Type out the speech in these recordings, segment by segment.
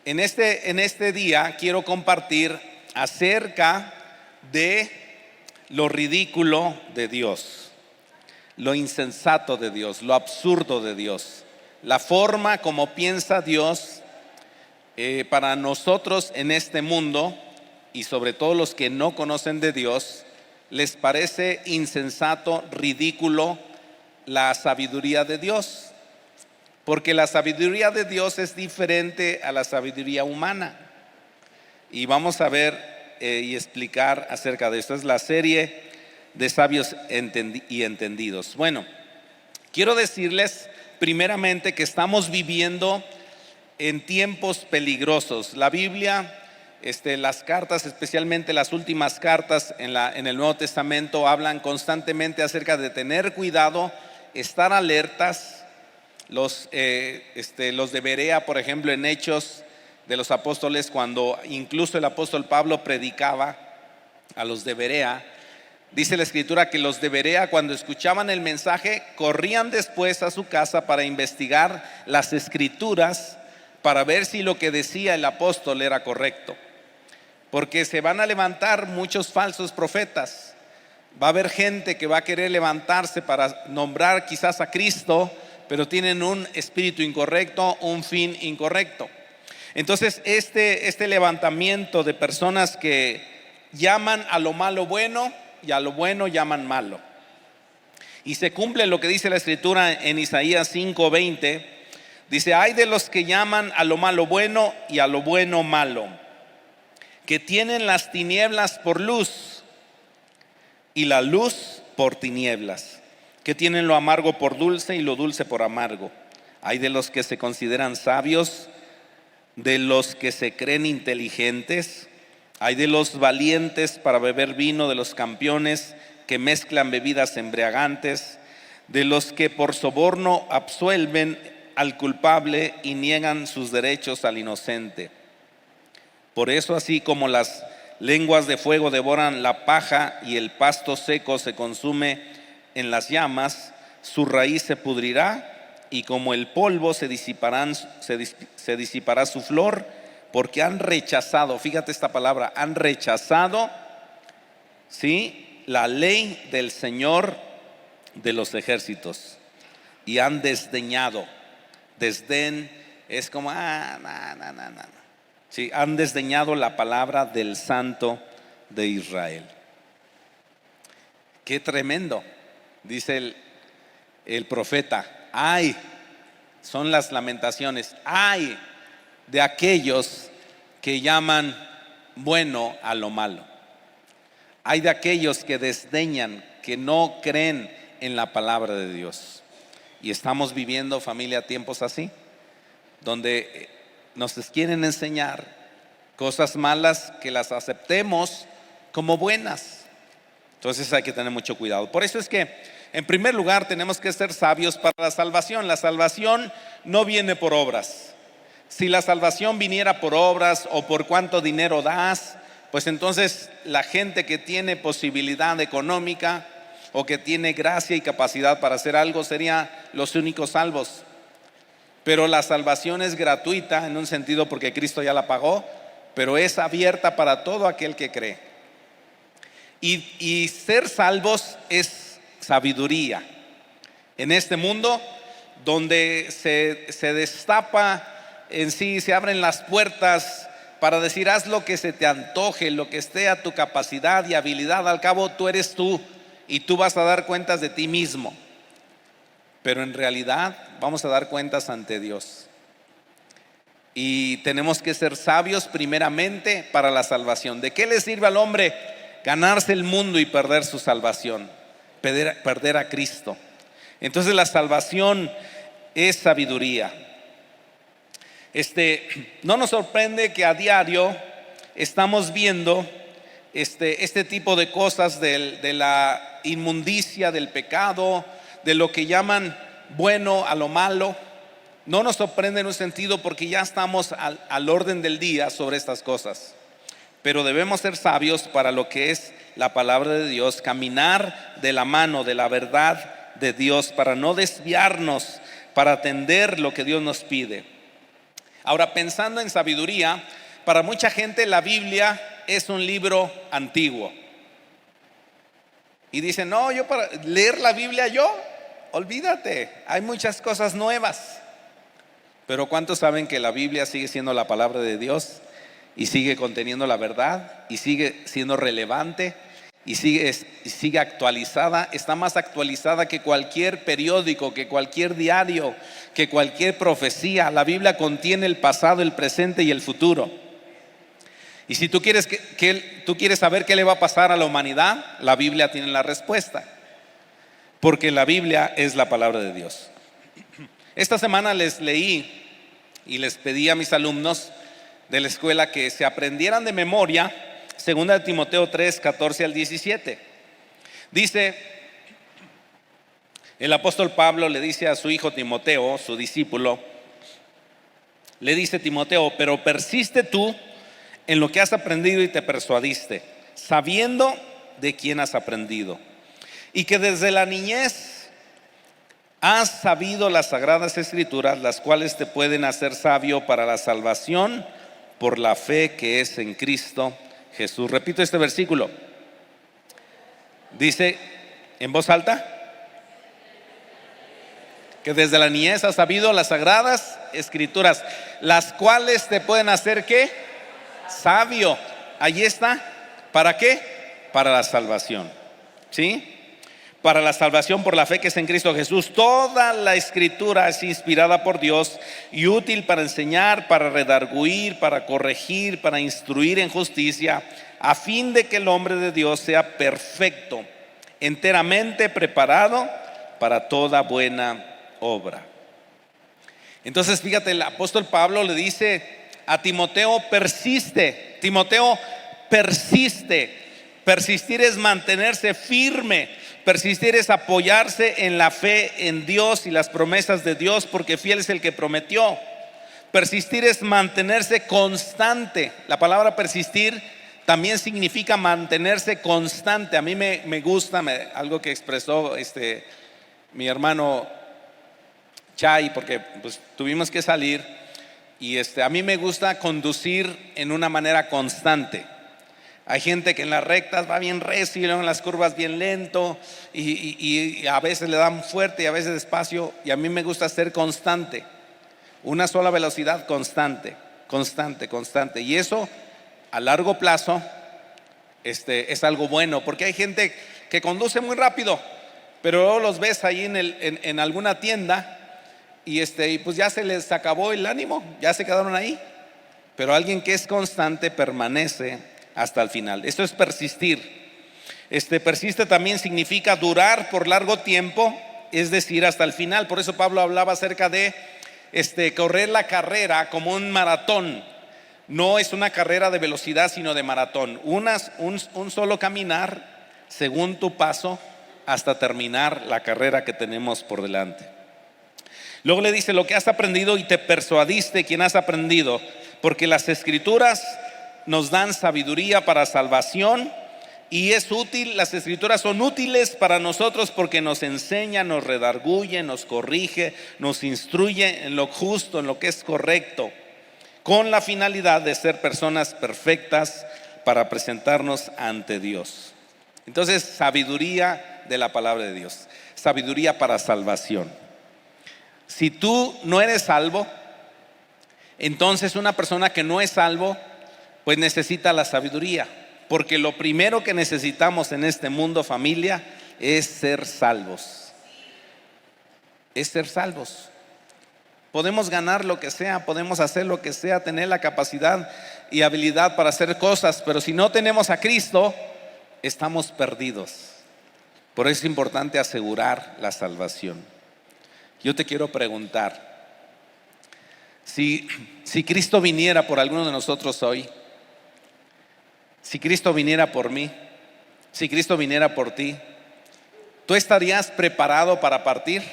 En este día quiero compartir acerca de lo ridículo de Dios, lo insensato de Dios, lo absurdo de Dios, la forma como piensa Dios para nosotros en este mundo, y sobre todo los que no conocen de Dios, les parece insensato, ridículo la sabiduría de Dios. Porque la sabiduría de Dios es diferente a la sabiduría humana. Y vamos a ver y explicar acerca de esto. Es la serie de sabios y entendidos. Bueno, quiero decirles primeramente que estamos viviendo en tiempos peligrosos. La Biblia, las cartas, especialmente las últimas cartas en el Nuevo Testamento, hablan constantemente acerca de tener cuidado, estar alertas. Los de Berea, por ejemplo, en Hechos de los Apóstoles, cuando incluso el apóstol Pablo predicaba a los de Berea, dice la Escritura que los de Berea, cuando escuchaban el mensaje, corrían después a su casa para investigar las Escrituras, para ver si lo que decía el apóstol era correcto, porque se van a levantar muchos falsos profetas. Va a haber gente que va a querer levantarse para nombrar quizás a Cristo, pero tienen un espíritu incorrecto, un fin incorrecto. Entonces este levantamiento de personas que llaman a lo malo bueno y a lo bueno llaman malo, y se cumple lo que dice la Escritura en Isaías 5:20. Dice: hay de los que llaman a lo malo bueno y a lo bueno malo, que tienen las tinieblas por luz y la luz por tinieblas, que tienen lo amargo por dulce y lo dulce por amargo. Hay de los que se consideran sabios, de los que se creen inteligentes. Hay de los valientes para beber vino, de los campeones que mezclan bebidas embriagantes, de los que por soborno absuelven al culpable y niegan sus derechos al inocente. Por eso, así como las lenguas de fuego devoran la paja y el pasto seco se consume en las llamas, su raíz se pudrirá, y como el polvo se disipará su flor, porque han rechazado, fíjate esta palabra, han rechazado, ¿sí?, la ley del Señor de los ejércitos, y han desdeñado. Desdén es como no. Sí, han desdeñado la palabra del Santo de Israel. Qué tremendo. Dice el profeta: ay, son las lamentaciones, ay de aquellos que llaman bueno a lo malo. Hay de aquellos que desdeñan, que no creen en la palabra de Dios. Y estamos viviendo, familia, tiempos así, donde nos quieren enseñar cosas malas que las aceptemos como buenas. Entonces hay que tener mucho cuidado. Por eso es que, en primer lugar, tenemos que ser sabios para la salvación. La salvación no viene por obras. Si la salvación viniera por obras o por cuánto dinero das, pues entonces la gente que tiene posibilidad económica o que tiene gracia y capacidad para hacer algo serían los únicos salvos. Pero la salvación es gratuita en un sentido, porque Cristo ya la pagó, pero es abierta para todo aquel que cree. Y ser salvos es sabiduría. En este mundo donde se destapa en sí, se abren las puertas para decir: haz lo que se te antoje, lo que esté a tu capacidad y habilidad. Al cabo tú eres tú y tú vas a dar cuentas de ti mismo. Pero en realidad vamos a dar cuentas ante Dios. Y tenemos que ser sabios primeramente para la salvación. ¿De qué le sirve al hombre ganarse el mundo y perder su salvación? Perder a Cristo. Entonces la salvación es sabiduría. No nos sorprende que a diario estamos viendo este tipo de cosas de la inmundicia, del pecado, de lo que llaman bueno a lo malo. No nos sorprende en un sentido, porque ya estamos al orden del día sobre estas cosas. Pero debemos ser sabios para lo que es la palabra de Dios, caminar de la mano de la verdad de Dios para no desviarnos, para atender lo que Dios nos pide. Ahora, pensando en sabiduría, para mucha gente la Biblia es un libro antiguo. Y dicen, no, yo para leer la Biblia olvídate, hay muchas cosas nuevas. Pero ¿cuántos saben que la Biblia sigue siendo la palabra de Dios y sigue conteniendo la verdad y sigue siendo relevante y sigue actualizada? Está más actualizada que cualquier periódico, que cualquier diario, que cualquier profecía. La Biblia contiene el pasado, el presente y el futuro. Y si tú quieres saber qué le va a pasar a la humanidad, la Biblia tiene la respuesta, porque la Biblia es la palabra de Dios. Esta semana les leí y les pedí a mis alumnos de la escuela que se aprendieran de memoria 2 Timoteo 3, 14 al 17. Dice, el apóstol Pablo le dice a su hijo Timoteo, su discípulo, le dice: Timoteo, pero persiste tú en lo que has aprendido y te persuadiste, sabiendo de quién has aprendido, y que desde la niñez has sabido las sagradas escrituras, las cuales te pueden hacer sabio para la salvación por la fe que es en Cristo Jesús. Repito este versículo. Dice en voz alta que desde la niñez has sabido las sagradas escrituras, las cuales te pueden hacer ¿qué? Sabio. Allí está. ¿Para qué? Para la salvación. ¿Sí? Para la salvación por la fe que es en Cristo Jesús. Toda la escritura es inspirada por Dios y útil para enseñar, para redarguir, para corregir, para instruir en justicia, a fin de que el hombre de Dios sea perfecto, enteramente preparado para toda buena obra. Entonces fíjate, el apóstol Pablo le dice a Timoteo: persiste. Timoteo, persiste. Persistir es mantenerse firme. Persistir es apoyarse en la fe en Dios y las promesas de Dios, porque fiel es el que prometió. Persistir es mantenerse constante. La palabra persistir también significa mantenerse constante. A mí me gusta algo que expresó mi hermano Chay, porque pues tuvimos que salir, y a mí me gusta conducir en una manera constante. Hay gente que en las rectas va bien recio y luego en las curvas bien lento, y a veces le dan fuerte y a veces despacio, y a mí me gusta ser constante, una sola velocidad, constante, y eso a largo plazo es algo bueno, porque hay gente que conduce muy rápido, pero luego los ves ahí en alguna tienda y pues ya se les acabó el ánimo, ya se quedaron ahí. Pero alguien que es constante permanece hasta el final. Esto es persistir. Persiste también significa durar por largo tiempo, es decir, hasta el final. Por eso Pablo hablaba acerca de correr la carrera como un maratón. No es una carrera de velocidad, sino de maratón. Un solo caminar según tu paso hasta terminar la carrera que tenemos por delante. Luego le dice: lo que has aprendido y te persuadiste. ¿Quién has aprendido? Porque las escrituras nos dan sabiduría para salvación, y es útil. Las escrituras son útiles para nosotros porque nos enseña, nos redarguye, nos corrige, nos instruye en lo justo, en lo que es correcto, con la finalidad de ser personas perfectas para presentarnos ante Dios. Entonces, sabiduría de la palabra de Dios, sabiduría para salvación. Si tú no eres salvo, entonces una persona que no es salvo pues necesita la sabiduría, porque lo primero que necesitamos en este mundo, familia, es ser salvos. Es ser salvos. Podemos ganar lo que sea, podemos hacer lo que sea, tener la capacidad y habilidad para hacer cosas, pero si no tenemos a Cristo, estamos perdidos. Por eso es importante asegurar la salvación. Yo te quiero preguntar, si Cristo viniera por alguno de nosotros hoy, si Cristo viniera por mí, si Cristo viniera por ti, ¿tú estarías preparado para partir?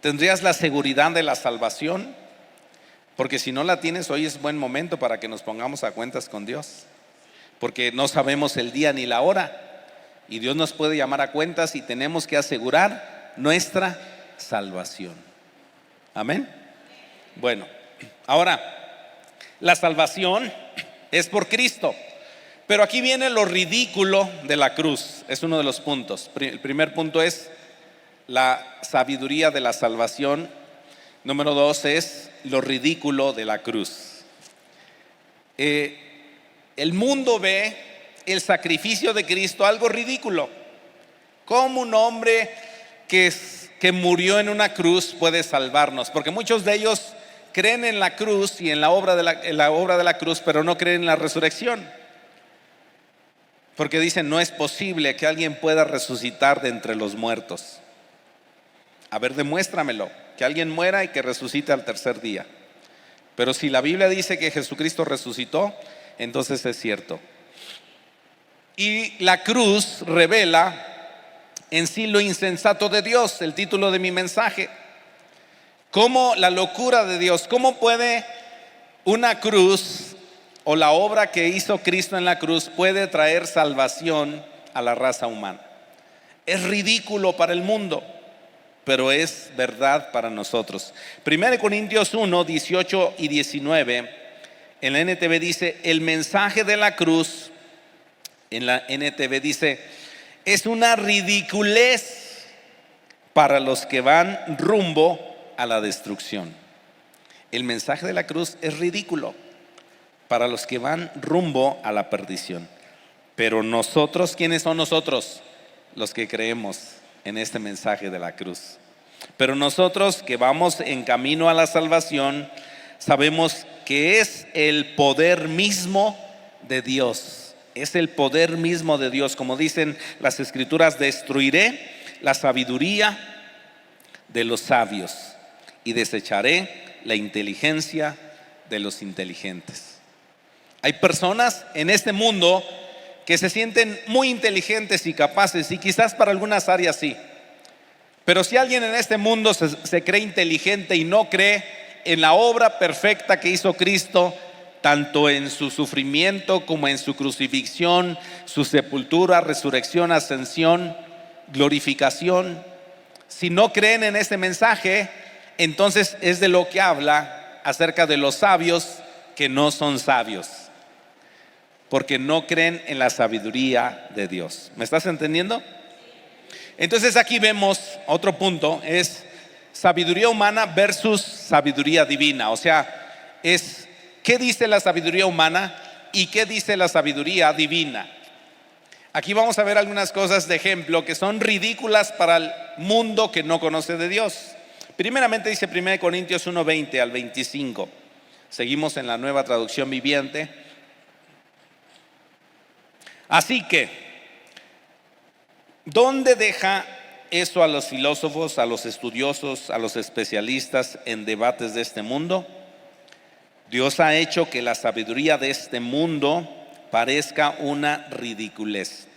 ¿Tendrías la seguridad de la salvación? Porque si no la tienes, hoy es buen momento para que nos pongamos a cuentas con Dios, porque no sabemos el día ni la hora, y Dios nos puede llamar a cuentas y tenemos que asegurar nuestra salvación. Amén. Bueno, Ahora, la salvación es por Cristo, pero aquí viene lo ridículo de la cruz. Es uno de los puntos. El primer punto es la sabiduría de la salvación. Número 2 es lo ridículo de la cruz. El mundo ve el sacrificio de Cristo algo ridículo. ¿Cómo un hombre que murió en una cruz puede salvarnos? Porque muchos de ellos creen en la cruz y en la obra de la cruz, pero no creen en la resurrección. Porque dicen, no es posible que alguien pueda resucitar de entre los muertos. A ver, demuéstramelo, que alguien muera y que resucite al tercer día. Pero si la Biblia dice que Jesucristo resucitó, entonces es cierto. Y la cruz revela en sí lo insensato de Dios, el título de mi mensaje. Cómo la locura de Dios, cómo puede una cruz o la obra que hizo Cristo en la cruz puede traer salvación a la raza humana. Es ridículo para el mundo, pero es verdad para nosotros. 1 Corintios 1, 18 y 19, en la NTV dice, el mensaje de la cruz, en la NTV dice, es una ridiculez para los que van rumbo a la destrucción. El mensaje de la cruz es ridículo para los que van rumbo a la perdición. Pero nosotros, ¿quiénes son nosotros? Los que creemos en este mensaje de la cruz. Pero nosotros que vamos en camino a la salvación, sabemos que es el poder mismo de Dios. Es el poder mismo de Dios. Como dicen las escrituras, destruiré la sabiduría de los sabios y desecharé la inteligencia de los inteligentes. Hay personas en este mundo que se sienten muy inteligentes y capaces, y quizás para algunas áreas sí. Pero si alguien en este mundo se cree inteligente y no cree en la obra perfecta que hizo Cristo, tanto en su sufrimiento como en su crucifixión, su sepultura, resurrección, ascensión, glorificación, si no creen en este mensaje, entonces es de lo que habla acerca de los sabios que no son sabios, porque no creen en la sabiduría de Dios. ¿Me estás entendiendo? Entonces aquí vemos otro punto, es sabiduría humana versus sabiduría divina. O sea, es ¿qué dice la sabiduría humana y qué dice la sabiduría divina? Aquí vamos a ver algunas cosas de ejemplo que son ridículas para el mundo que no conoce de Dios. Primeramente dice 1 Corintios 1, 20 al 25. Seguimos en la Nueva Traducción Viviente. Así que, ¿dónde deja eso a los filósofos, a los estudiosos, a los especialistas en debates de este mundo? Dios ha hecho que la sabiduría de este mundo parezca una ridiculez,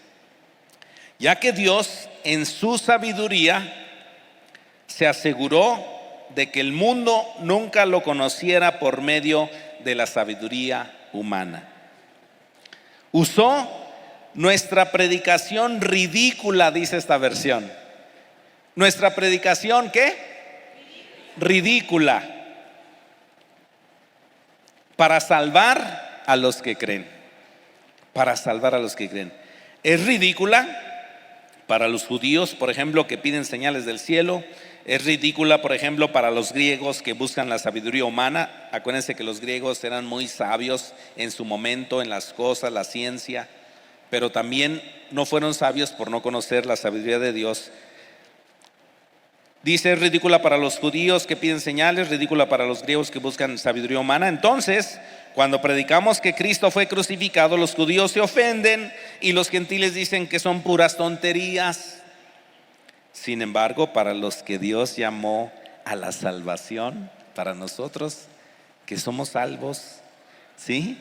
ya que Dios en su sabiduría se aseguró de que el mundo nunca lo conociera por medio de la sabiduría humana. Usó nuestra predicación ridícula, dice esta versión. Nuestra predicación, ¿qué? Ridícula. Para salvar a los que creen. Para salvar a los que creen. Es ridícula para los judíos, por ejemplo, que piden señales del cielo. Es ridícula, por ejemplo, para los griegos que buscan la sabiduría humana. Acuérdense que los griegos eran muy sabios en su momento, en las cosas, la ciencia, pero también no fueron sabios por no conocer la sabiduría de Dios. Dice, es ridícula para los judíos que piden señales, ridícula para los griegos que buscan sabiduría humana. Entonces, cuando predicamos que Cristo fue crucificado, los judíos se ofenden y los gentiles dicen que son puras tonterías. Sin embargo, para los que Dios llamó a la salvación, para nosotros que somos salvos, ¿sí?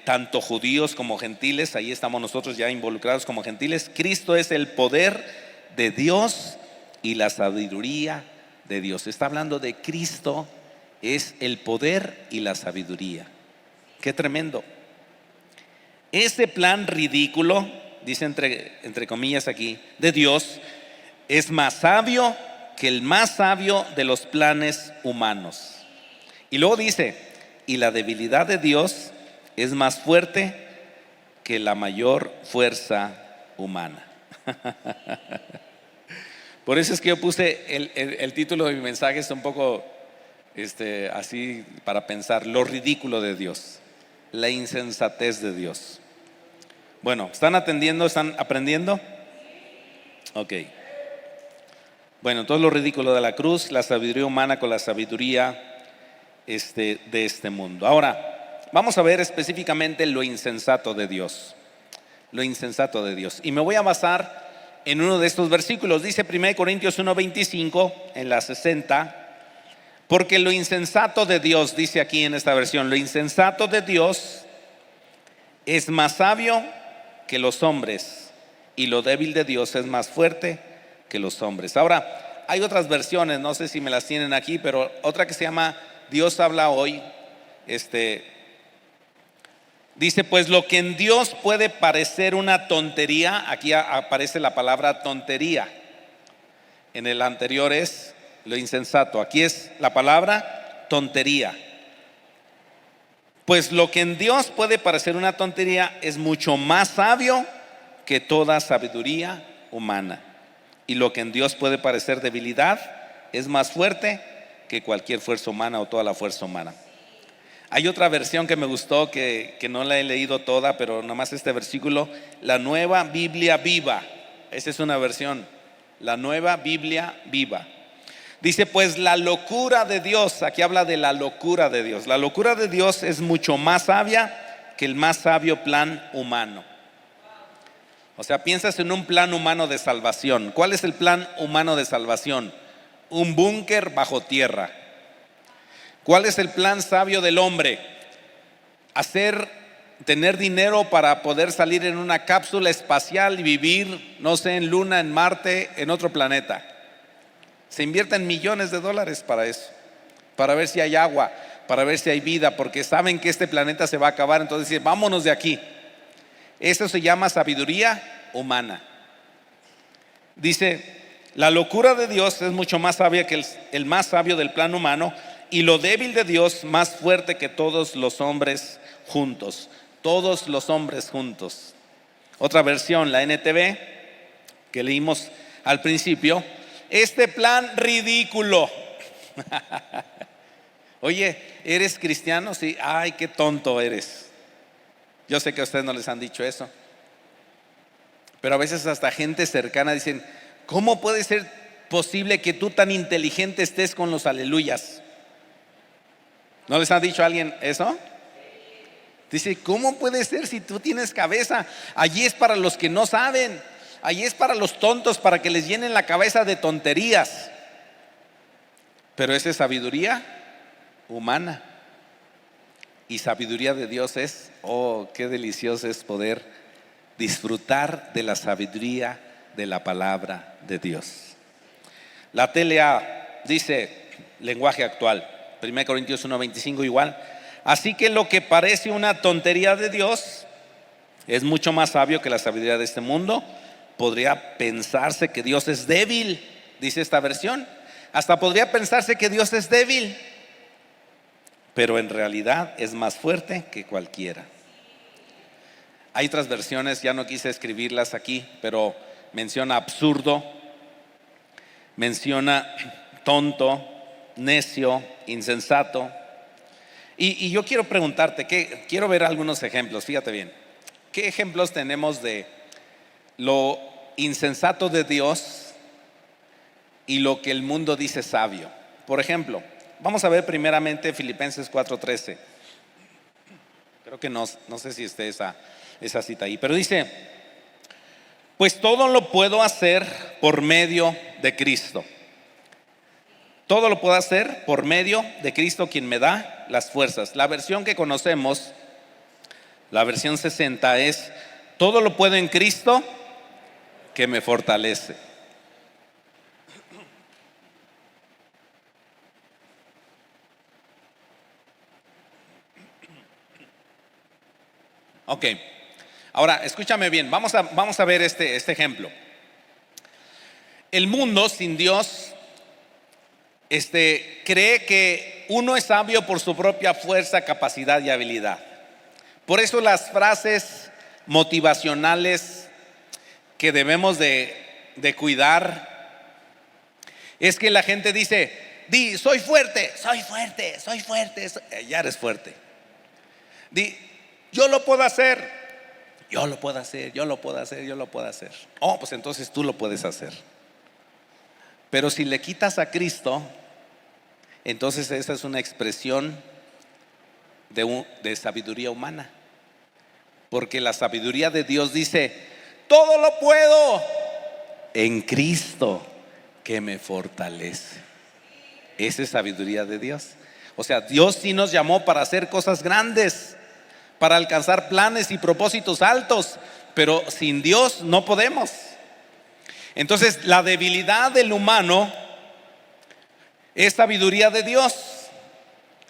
Tanto judíos como gentiles, ahí estamos nosotros ya involucrados como gentiles. Cristo es el poder de Dios y la sabiduría de Dios. Está hablando de Cristo, es el poder y la sabiduría. Qué tremendo. Ese plan ridículo, dice entre comillas aquí, de Dios, es más sabio que el más sabio de los planes humanos. Y luego dice, y la debilidad de Dios es más fuerte que la mayor fuerza humana. Por eso es que yo puse el título de mi mensaje, es un poco así para pensar, lo ridículo de Dios, la insensatez de Dios. Bueno, ¿están atendiendo? ¿Están aprendiendo? Ok. Bueno, entonces lo ridículo de la cruz, la sabiduría humana con la sabiduría de este mundo. Ahora, vamos a ver específicamente lo insensato de Dios. Lo insensato de Dios. Y me voy a basar en uno de estos versículos. Dice 1 Corintios 1:25 en la 60. Porque lo insensato de Dios, dice aquí en esta versión, lo insensato de Dios es más sabio que los hombres, y lo débil de Dios es más fuerte que los hombres. Ahora, hay otras versiones, no sé si me las tienen aquí, pero otra que se llama Dios habla hoy, dice, pues lo que en Dios puede parecer una tontería, aquí aparece la palabra tontería. En el anterior es lo insensato, aquí es la palabra tontería. Pues lo que en Dios puede parecer una tontería es mucho más sabio que toda sabiduría humana. Y lo que en Dios puede parecer debilidad es más fuerte que cualquier fuerza humana o toda la fuerza humana. Hay otra versión que me gustó, que no la he leído toda, pero nomás este versículo, la Nueva Biblia Viva. Esa es una versión, la Nueva Biblia Viva. Dice, pues la locura de Dios, aquí habla de la locura de Dios. La locura de Dios es mucho más sabia que el más sabio plan humano. O sea, piensas en un plan humano de salvación. ¿Cuál es el plan humano de salvación? Un búnker bajo tierra. ¿Cuál es el plan sabio del hombre? Tener dinero para poder salir en una cápsula espacial y vivir, no sé, en Luna, en Marte, en otro planeta. Se invierten millones de dólares para eso, para ver si hay agua, para ver si hay vida, porque saben que este planeta se va a acabar, entonces dicen, vámonos de aquí. Eso se llama sabiduría humana. Dice, la locura de Dios es mucho más sabia que el más sabio del plan humano, y lo débil de Dios más fuerte que todos los hombres juntos. Todos los hombres juntos. Otra versión, la NTV, que leímos al principio, este plan ridículo. Oye, ¿eres cristiano? Sí, ay, qué tonto eres. Yo sé que a ustedes no les han dicho eso, pero a veces hasta gente cercana dicen, ¿cómo puede ser posible que tú tan inteligente estés con los aleluyas? ¿No les ha dicho a alguien eso? Dice, ¿cómo puede ser si tú tienes cabeza? Allí es para los que no saben, allí es para los tontos, para que les llenen la cabeza de tonterías. Pero esa es sabiduría humana. Y sabiduría de Dios es, oh, qué delicioso es poder disfrutar de la sabiduría de la palabra de Dios. La TLA dice, lenguaje actual, 1 Corintios 1:25 igual. Así que lo que parece una tontería de Dios es mucho más sabio que la sabiduría de este mundo. Podría pensarse que Dios es débil, dice esta versión. Hasta podría pensarse que Dios es débil, pero en realidad es más fuerte que cualquiera. Hay otras versiones, ya no quise escribirlas aquí, pero menciona absurdo, menciona tonto, necio, insensato. Y yo quiero preguntarte, quiero ver algunos ejemplos, fíjate bien. ¿Qué ejemplos tenemos de lo insensato de Dios y lo que el mundo dice sabio? Por ejemplo, vamos a ver primeramente Filipenses 4:13. Creo que no sé si esté esa cita ahí, pero dice, pues todo lo puedo hacer por medio de Cristo. Todo lo puedo hacer por medio de Cristo, quien me da las fuerzas. La versión que conocemos, la versión 60, es todo lo puedo en Cristo que me fortalece. Ok, ahora escúchame bien, vamos a ver este ejemplo. El mundo sin Dios cree que uno es sabio por su propia fuerza, capacidad y habilidad. Por eso las frases motivacionales que debemos de cuidar es que la gente dice: di, soy fuerte, soy fuerte, soy fuerte. Ya eres fuerte. Di, yo lo puedo hacer, yo lo puedo hacer, yo lo puedo hacer, yo lo puedo hacer. Oh, pues entonces tú lo puedes hacer. Pero si le quitas a Cristo, entonces esa es una expresión de sabiduría humana. Porque la sabiduría de Dios dice: todo lo puedo en Cristo que me fortalece. Esa es sabiduría de Dios. O sea, Dios sí nos llamó para hacer cosas grandes, para alcanzar planes y propósitos altos, pero sin Dios no podemos. Entonces, la debilidad del humano es sabiduría de Dios.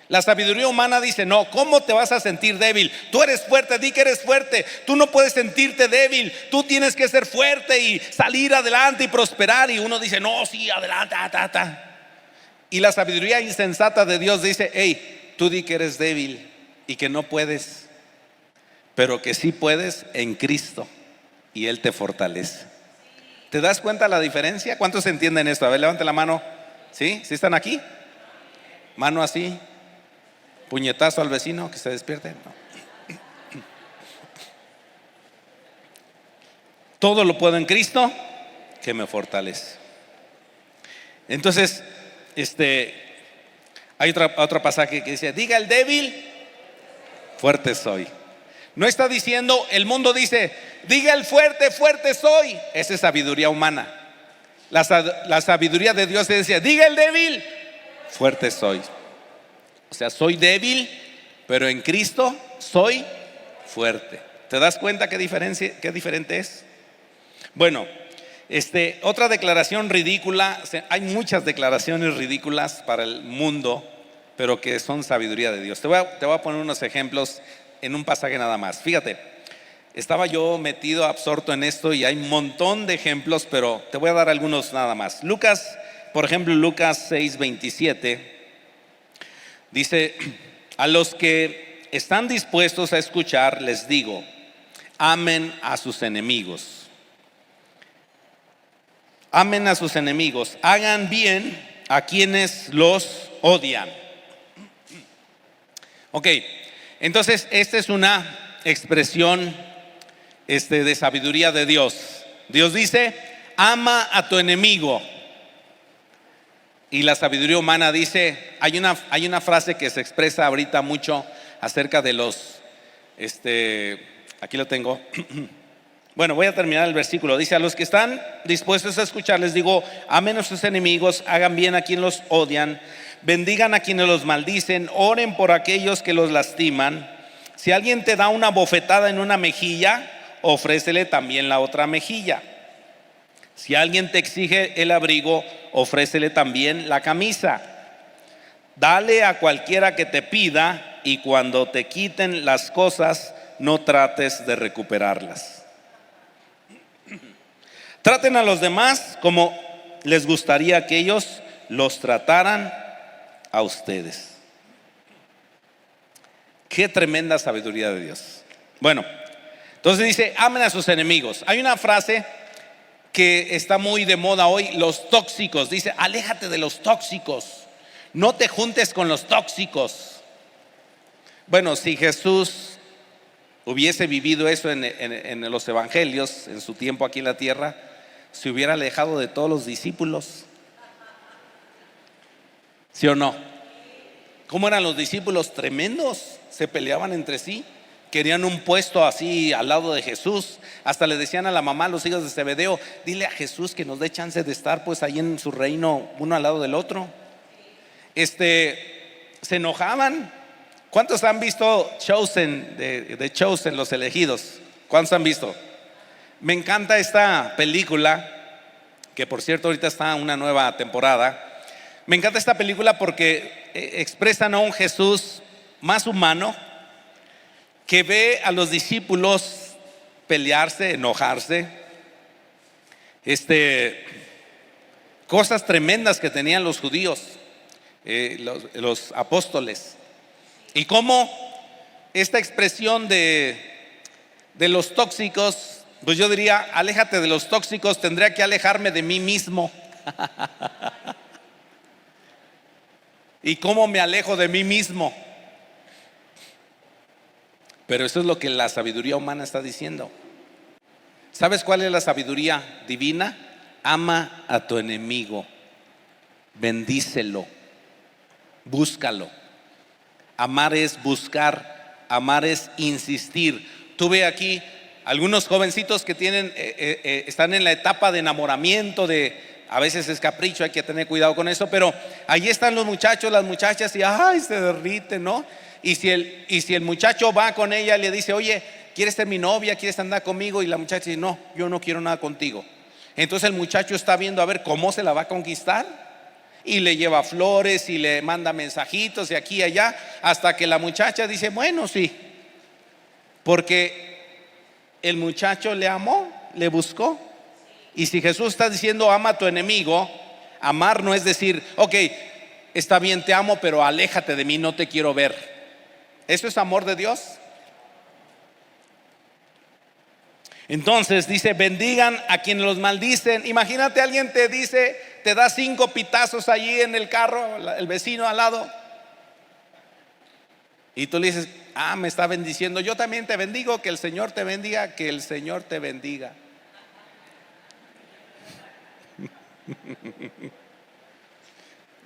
La sabiduría humana dice: no, ¿cómo te vas a sentir débil? Tú eres fuerte, di que eres fuerte. Tú no puedes sentirte débil. Tú tienes que ser fuerte y salir adelante y prosperar. Y uno dice: no, sí, adelante, Y la sabiduría insensata de Dios dice: hey, tú di que eres débil y que no puedes, pero que sí puedes en Cristo, y Él te fortalece. ¿Te das cuenta la diferencia? ¿Cuántos entienden esto? A ver, levante la mano. ¿Sí? ¿Sí están aquí? Mano así. Puñetazo al vecino que se despierte. No. Todo lo puedo en Cristo que me fortalece. Entonces, hay otro pasaje que dice: diga el débil, fuerte soy. No está diciendo, el mundo dice: diga el fuerte, fuerte soy. Esa es sabiduría humana. La sabiduría de Dios dice: diga el débil, fuerte soy. O sea, soy débil, pero en Cristo soy fuerte. ¿Te das cuenta qué diferente es? Bueno, otra declaración ridícula. Hay muchas declaraciones ridículas para el mundo, pero que son sabiduría de Dios. Te voy a poner unos ejemplos en un pasaje nada más. Fíjate, estaba yo metido, absorto en esto, y hay un montón de ejemplos, pero te voy a dar algunos nada más. Lucas, por ejemplo, Lucas 6:27 dice: a los que están dispuestos a escuchar les digo, amen a sus enemigos. Amen a sus enemigos, hagan bien a quienes los odian. Ok, entonces esta es una expresión de sabiduría de Dios. Dios dice: ama a tu enemigo. Y la sabiduría humana dice, hay una frase que se expresa ahorita mucho acerca de los, aquí lo tengo. Bueno, voy a terminar el versículo. Dice: a los que están dispuestos a escuchar les digo, amen a sus enemigos, hagan bien a quienes los odian, bendigan a quienes los maldicen, oren por aquellos que los lastiman. Si alguien te da una bofetada en una mejilla, ofrécele también la otra mejilla. Si alguien te exige el abrigo, ofrécele también la camisa. Dale a cualquiera que te pida, y cuando te quiten las cosas, no trates de recuperarlas. Traten a los demás como les gustaría que ellos los trataran a ustedes. Qué tremenda sabiduría de Dios. Bueno, entonces dice: amen a sus enemigos. Hay una frase que está muy de moda hoy: los tóxicos. Dice: aléjate de los tóxicos, no te juntes con los tóxicos. Bueno, si Jesús hubiese vivido eso en los evangelios, en su tiempo aquí en la tierra, se hubiera alejado de todos los discípulos. ¿Sí o no? ¿Cómo eran los discípulos? Tremendos, se peleaban entre sí. Querían un puesto así al lado de Jesús. Hasta le decían a la mamá, los hijos de Zebedeo: dile a Jesús que nos dé chance de estar pues ahí en su reino, uno al lado del otro. Se enojaban. ¿Cuántos han visto Chosen, de Chosen, los elegidos? ¿Cuántos han visto? Me encanta esta película, que por cierto ahorita está una nueva temporada. Me encanta esta película porque expresan a un Jesús más humano, que ve a los discípulos pelearse, enojarse, cosas tremendas que tenían los judíos. los apóstoles. Y cómo esta expresión de los tóxicos, pues yo diría, aléjate de los tóxicos, tendría que alejarme de mí mismo. ¿Y cómo me alejo de mí mismo? Pero eso es lo que la sabiduría humana está diciendo. ¿Sabes cuál es la sabiduría divina? Ama a tu enemigo, bendícelo, búscalo. Amar es buscar, amar es insistir. Tuve aquí algunos jovencitos que están en la etapa de enamoramiento, a veces es capricho, hay que tener cuidado con eso, pero allí están los muchachos, las muchachas y ay, se derriten, ¿no? Y si el muchacho va con ella y le dice, oye, ¿quieres ser mi novia? ¿Quieres andar conmigo? Y la muchacha dice, no, yo no quiero nada contigo. Entonces el muchacho está viendo a ver cómo se la va a conquistar y le lleva flores y le manda mensajitos de aquí y allá, hasta que la muchacha dice, bueno, sí, porque el muchacho le amó, le buscó. Y si Jesús está diciendo ama a tu enemigo, amar no es decir, ok, está bien, te amo, pero aléjate de mí, no te quiero ver. ¿Eso es amor de Dios? Entonces dice, bendigan a quienes los maldicen. Imagínate, alguien te dice, te da 5 pitazos allí en el carro, el vecino al lado, y tú le dices, me está bendiciendo, yo también te bendigo, que el Señor te bendiga, que el Señor te bendiga.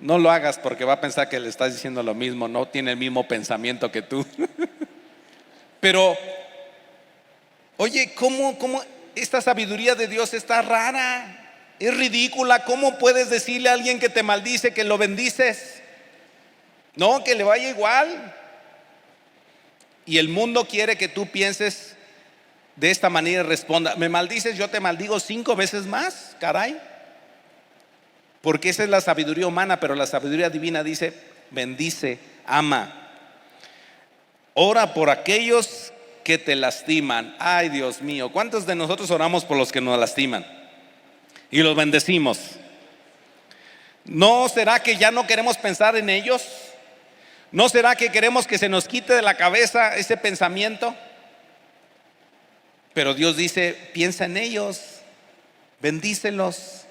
No lo hagas porque va a pensar que le estás diciendo lo mismo, no tiene el mismo pensamiento que tú. Pero, oye, ¿cómo esta sabiduría de Dios está rara? Es ridícula. ¿Cómo puedes decirle a alguien que te maldice que lo bendices? No, que le vaya igual. Y el mundo quiere que tú pienses de esta manera y responda, me maldices, yo te maldigo 5 veces más, caray. Porque esa es la sabiduría humana, pero la sabiduría divina dice, bendice, ama. Ora por aquellos que te lastiman. Ay, Dios mío, ¿cuántos de nosotros oramos por los que nos lastiman? Y los bendecimos. ¿No será que ya no queremos pensar en ellos? ¿No será que queremos que se nos quite de la cabeza ese pensamiento? Pero Dios dice, piensa en ellos, bendícelos.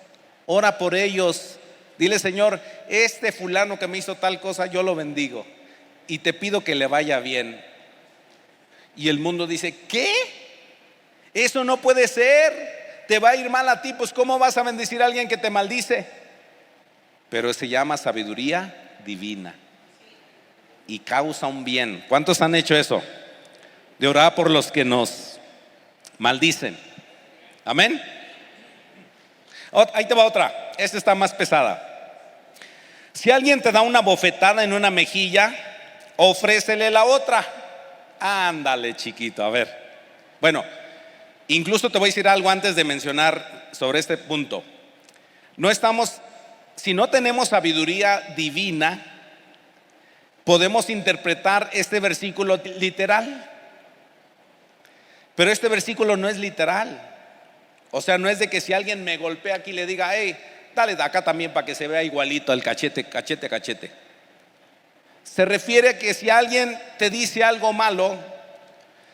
Ora por ellos. Dile, Señor, este fulano que me hizo tal cosa, yo lo bendigo y te pido que le vaya bien. Y el mundo dice, ¿qué? Eso no puede ser. Te va a ir mal a ti, pues ¿cómo vas a bendecir a alguien que te maldice? Pero se llama sabiduría divina y causa un bien. ¿Cuántos han hecho eso? De orar por los que nos maldicen. Amén. Ahí te va otra. Esta está más pesada. Si alguien te da una bofetada en una mejilla, ofrécele la otra. Ándale, chiquito, a ver. Bueno, incluso te voy a decir algo antes de mencionar sobre este punto. Si no tenemos sabiduría divina, podemos interpretar este versículo literal. Pero este versículo no es literal. O sea, no es de que si alguien me golpea aquí le diga, hey, dale de acá también para que se vea igualito el cachete, cachete, cachete. Se refiere a que si alguien te dice algo malo,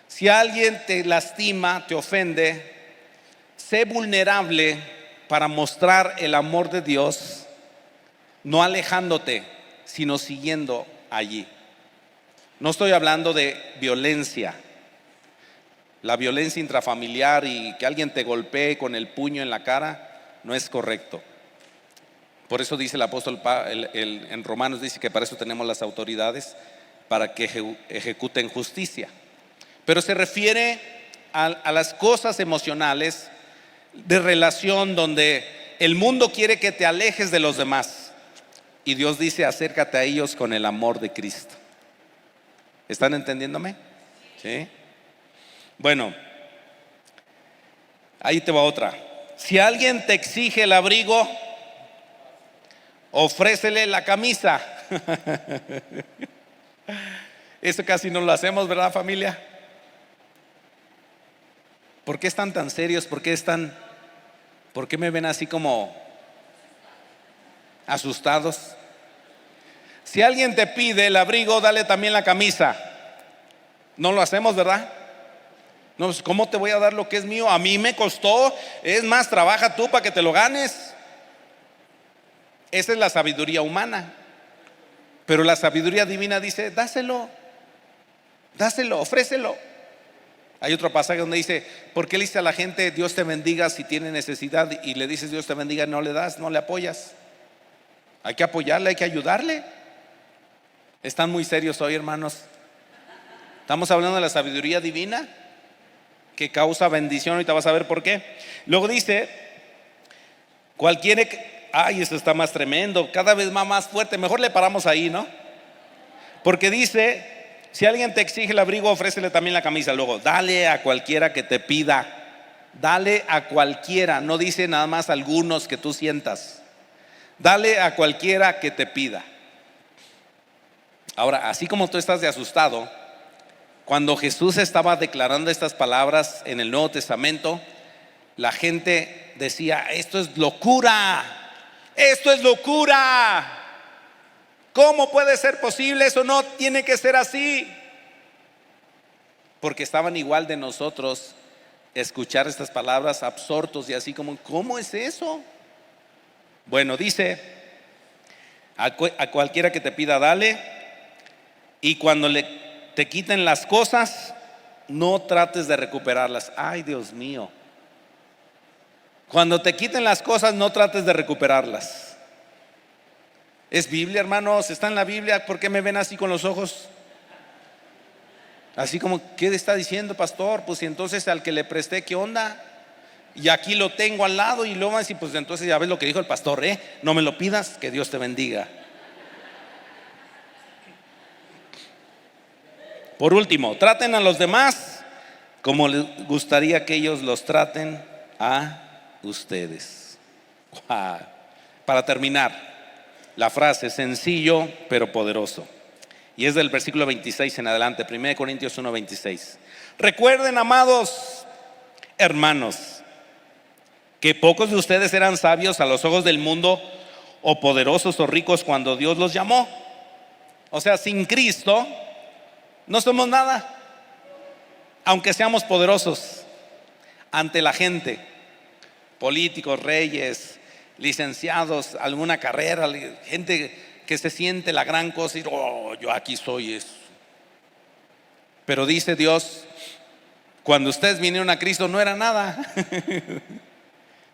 si alguien te lastima, te ofende, sé vulnerable para mostrar el amor de Dios, no alejándote, sino siguiendo allí. No estoy hablando de violencia. La violencia intrafamiliar y que alguien te golpee con el puño en la cara no es correcto. Por eso dice el apóstol en Romanos, dice que para eso tenemos las autoridades, para que ejecuten justicia. Pero se refiere a las cosas emocionales de relación donde el mundo quiere que te alejes de los demás y Dios dice, acércate a ellos con el amor de Cristo. ¿Están entendiéndome? ¿Sí? Bueno, ahí te va otra. Si alguien te exige el abrigo, ofrécele la camisa. Eso casi no lo hacemos, ¿verdad, familia? ¿Por qué están tan serios? ¿Por qué me ven así como asustados? Si alguien te pide el abrigo, dale también la camisa. No lo hacemos, ¿verdad? No, ¿cómo te voy a dar lo que es mío? A mí me costó. Es más, trabaja tú para que te lo ganes. Esa es la sabiduría humana. Pero la sabiduría divina dice: dáselo, ofrécelo. Hay otro pasaje donde dice: ¿por qué le dice a la gente Dios te bendiga si tiene necesidad, y le dices Dios te bendiga y no le das, no le apoyas? Hay que apoyarle, hay que ayudarle. Están muy serios hoy, hermanos. Estamos hablando de la sabiduría divina que causa bendición. Ahorita vas a ver por qué. Luego dice: cualquiera que... Ay, esto está más tremendo, cada vez más fuerte. Mejor le paramos ahí, ¿no? Porque dice: si alguien te exige el abrigo, ofrécele también la camisa. Luego, dale a cualquiera que te pida. Dale a cualquiera. No dice nada más algunos que tú sientas. Dale a cualquiera que te pida. Ahora, así como tú estás de asustado, cuando Jesús estaba declarando estas palabras en el Nuevo Testamento, la gente decía: esto es locura, esto es locura. ¿Cómo puede ser posible? Eso no tiene que ser así. Porque estaban igual de nosotros, escuchar estas palabras absortos y así como: ¿cómo es eso? Bueno, dice: a cualquiera que te pida, dale. Y cuando te quiten las cosas, no trates de recuperarlas. Ay, Dios mío. Cuando te quiten las cosas, no trates de recuperarlas. Es Biblia, hermanos, está en la Biblia. ¿Por qué me ven así con los ojos? Así como: ¿qué está diciendo, pastor? Pues y entonces al que le presté, ¿qué onda? Y aquí lo tengo al lado. Y luego así, pues entonces ya ves lo que dijo el pastor, no me lo pidas, que Dios te bendiga. Por último, traten a los demás como les gustaría que ellos los traten a ustedes. Wow. Para terminar, la frase: sencillo pero poderoso. Y es del versículo 26 en adelante, 1 Corintios 1:26. Recuerden, amados hermanos, que pocos de ustedes eran sabios a los ojos del mundo, o poderosos o ricos cuando Dios los llamó. O sea, sin Cristo no somos nada, aunque seamos poderosos ante la gente, políticos, reyes, licenciados, alguna carrera, gente que se siente la gran cosa y yo aquí soy eso. Pero dice Dios: cuando ustedes vinieron a Cristo no era nada.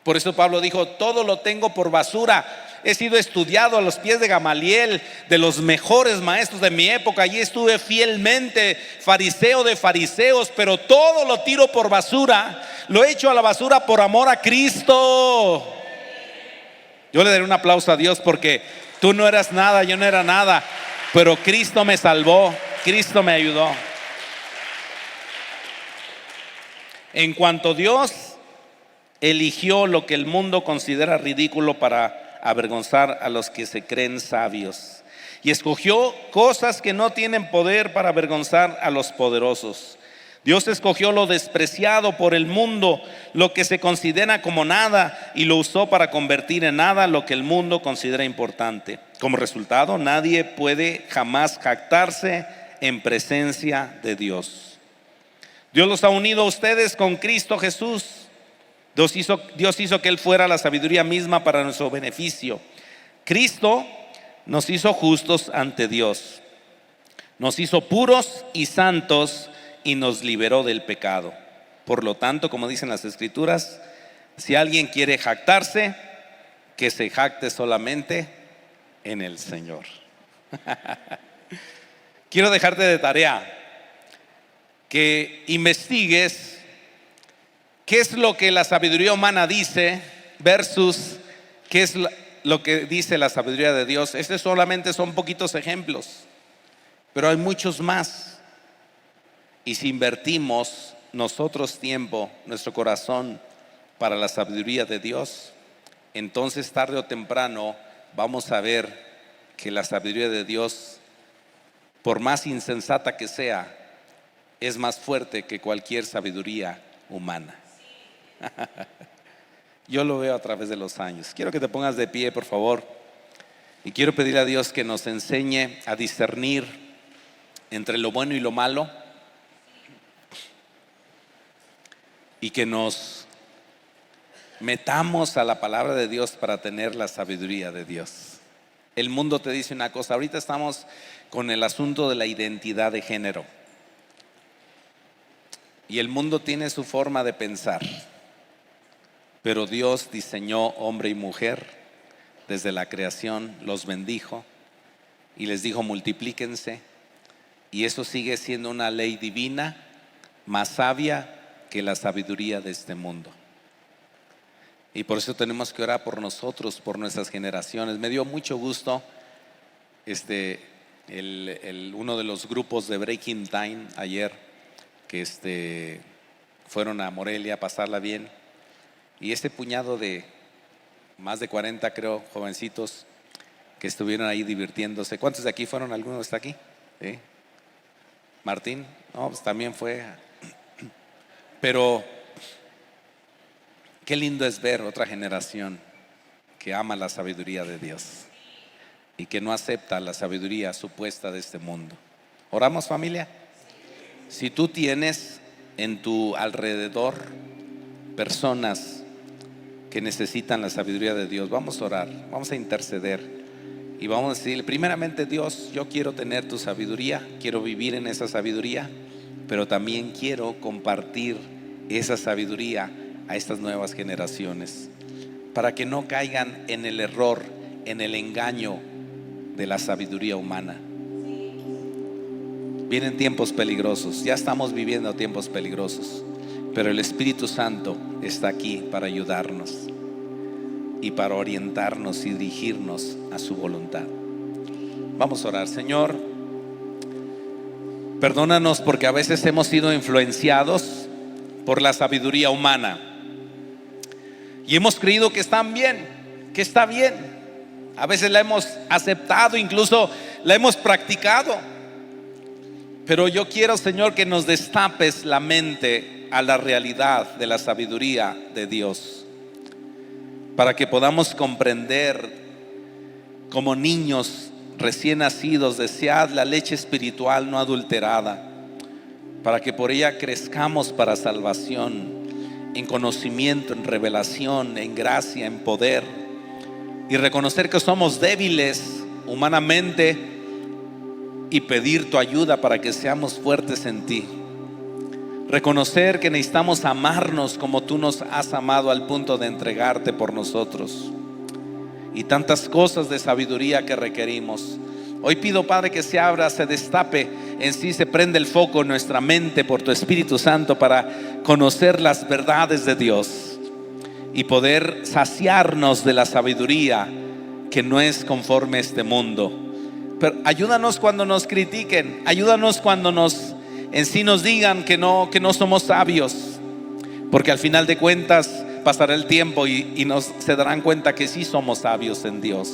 Por eso Pablo dijo: todo lo tengo por basura. He sido estudiado a los pies de Gamaliel, de los mejores maestros de mi época. Allí estuve fielmente, fariseo de fariseos, pero todo lo tiro por basura. Lo he hecho a la basura por amor a Cristo. Yo le daré un aplauso a Dios, porque tú no eras nada, yo no era nada, pero Cristo me salvó, Cristo me ayudó. En cuanto Dios eligió lo que el mundo considera ridículo para avergonzar a los que se creen sabios, y escogió cosas que no tienen poder para avergonzar a los poderosos. Dios escogió lo despreciado por el mundo, lo que se considera como nada, y lo usó para convertir en nada lo que el mundo considera importante. Como resultado, nadie puede jamás jactarse en presencia de Dios. Dios los ha unido a ustedes con Cristo Jesús. Dios hizo que Él fuera la sabiduría misma para nuestro beneficio. Cristo nos hizo justos ante Dios, nos hizo puros y santos, y nos liberó del pecado. Por lo tanto, como dicen las Escrituras, si alguien quiere jactarse, que se jacte solamente en el Señor. Quiero dejarte de tarea que investigues qué es lo que la sabiduría humana dice versus qué es lo que dice la sabiduría de Dios. Estos solamente son poquitos ejemplos, pero hay muchos más. Y si invertimos nosotros tiempo, nuestro corazón, para la sabiduría de Dios, entonces tarde o temprano vamos a ver que la sabiduría de Dios, por más insensata que sea, es más fuerte que cualquier sabiduría humana. Yo lo veo a través de los años. Quiero que te pongas de pie, por favor. Y quiero pedir a Dios que nos enseñe a discernir entre lo bueno y lo malo, y que nos metamos a la palabra de Dios para tener la sabiduría de Dios. El mundo te dice una cosa. Ahorita estamos con el asunto de la identidad de género, y el mundo tiene su forma de pensar, pero Dios diseñó hombre y mujer desde la creación, los bendijo y les dijo: multiplíquense. Y eso sigue siendo una ley divina, más sabia que la sabiduría de este mundo. Y por eso tenemos que orar por nosotros, por nuestras generaciones. Me dio mucho gusto uno de los grupos de Breaking Time ayer, que fueron a Morelia a pasarla bien. Y este puñado de más de 40, creo, jovencitos que estuvieron ahí divirtiéndose. ¿Cuántos de aquí fueron? ¿Alguno está aquí? ¿Sí? Martín, no, pues también fue. Pero qué lindo es ver otra generación que ama la sabiduría de Dios y que no acepta la sabiduría supuesta de este mundo. ¿Oramos, familia? Si tú tienes en tu alrededor personas que necesitan la sabiduría de Dios, vamos a orar, vamos a interceder y vamos a decirle: primeramente, Dios, yo quiero tener tu sabiduría, quiero vivir en esa sabiduría, pero también quiero compartir esa sabiduría a estas nuevas generaciones, para que no caigan en el error, en el engaño de la sabiduría humana. Vienen tiempos peligrosos, ya estamos viviendo tiempos peligrosos, pero el Espíritu Santo está aquí para ayudarnos y para orientarnos y dirigirnos a su voluntad. Vamos a orar. Señor, perdónanos porque a veces hemos sido influenciados por la sabiduría humana y hemos creído que están bien, que está bien. A veces la hemos aceptado, incluso la hemos practicado. Pero yo quiero, Señor, que nos destapes la mente a la realidad de la sabiduría de Dios, para que podamos comprender como niños recién nacidos: desead la leche espiritual no adulterada, para que por ella crezcamos para salvación, en conocimiento, en revelación, en gracia, en poder, y reconocer que somos débiles humanamente y pedir tu ayuda para que seamos fuertes en ti. Reconocer que necesitamos amarnos como tú nos has amado al punto de entregarte por nosotros, y tantas cosas de sabiduría que requerimos. Hoy pido, Padre, que se abra, se destape en sí, se prende el foco en nuestra mente por tu Espíritu Santo para conocer las verdades de Dios y poder saciarnos de la sabiduría que no es conforme a este mundo. Pero ayúdanos cuando nos critiquen, ayúdanos cuando nos digan que no somos sabios, porque al final de cuentas pasará el tiempo y se darán cuenta que sí somos sabios en Dios.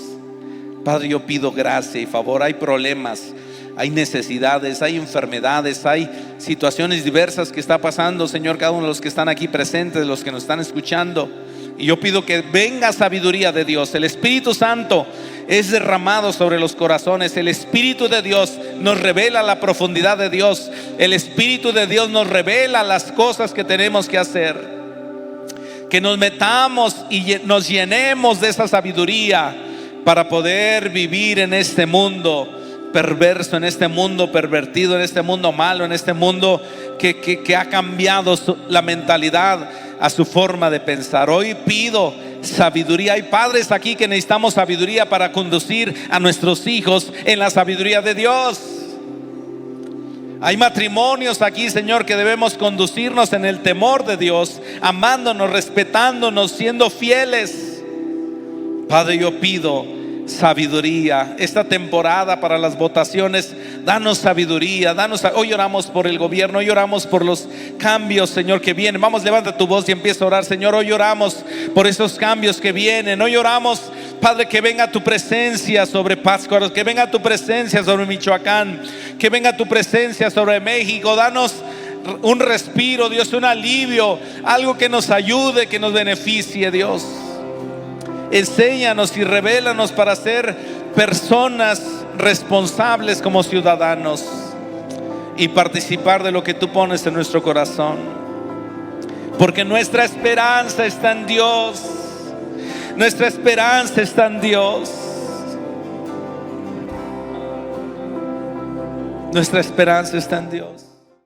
Padre, yo pido gracia y favor. Hay problemas, hay necesidades, hay enfermedades, hay situaciones diversas que está pasando, Señor, cada uno de los que están aquí presentes, los que nos están escuchando. Y yo pido que venga sabiduría de Dios. El Espíritu Santo es derramado sobre los corazones. El Espíritu de Dios nos revela la profundidad de Dios. El Espíritu de Dios nos revela las cosas que tenemos que hacer. Que nos metamos y nos llenemos de esa sabiduría para poder vivir en este mundo perverso, en este mundo pervertido, en este mundo malo, en este mundo que ha cambiado la mentalidad a su forma de pensar. Hoy pido sabiduría. Hay padres aquí que necesitamos sabiduría para conducir a nuestros hijos en la sabiduría de Dios. Hay matrimonios aquí, Señor, que debemos conducirnos en el temor de Dios, amándonos, respetándonos, siendo fieles. Padre, yo pido sabiduría. Esta temporada para las votaciones, danos sabiduría, hoy oramos por el gobierno, hoy oramos por los cambios, Señor, que vienen. Vamos, levanta tu voz y empieza a orar. Señor, hoy oramos por esos cambios que vienen. Hoy oramos, Padre, que venga tu presencia sobre Pátzcuaro, que venga tu presencia sobre Michoacán, que venga tu presencia sobre México. Danos un respiro, Dios, un alivio, algo que nos ayude, que nos beneficie, Dios. Enséñanos y revélanos para ser personas responsables como ciudadanos y participar de lo que tú pones en nuestro corazón. Porque nuestra esperanza está en Dios. Nuestra esperanza está en Dios. Nuestra esperanza está en Dios.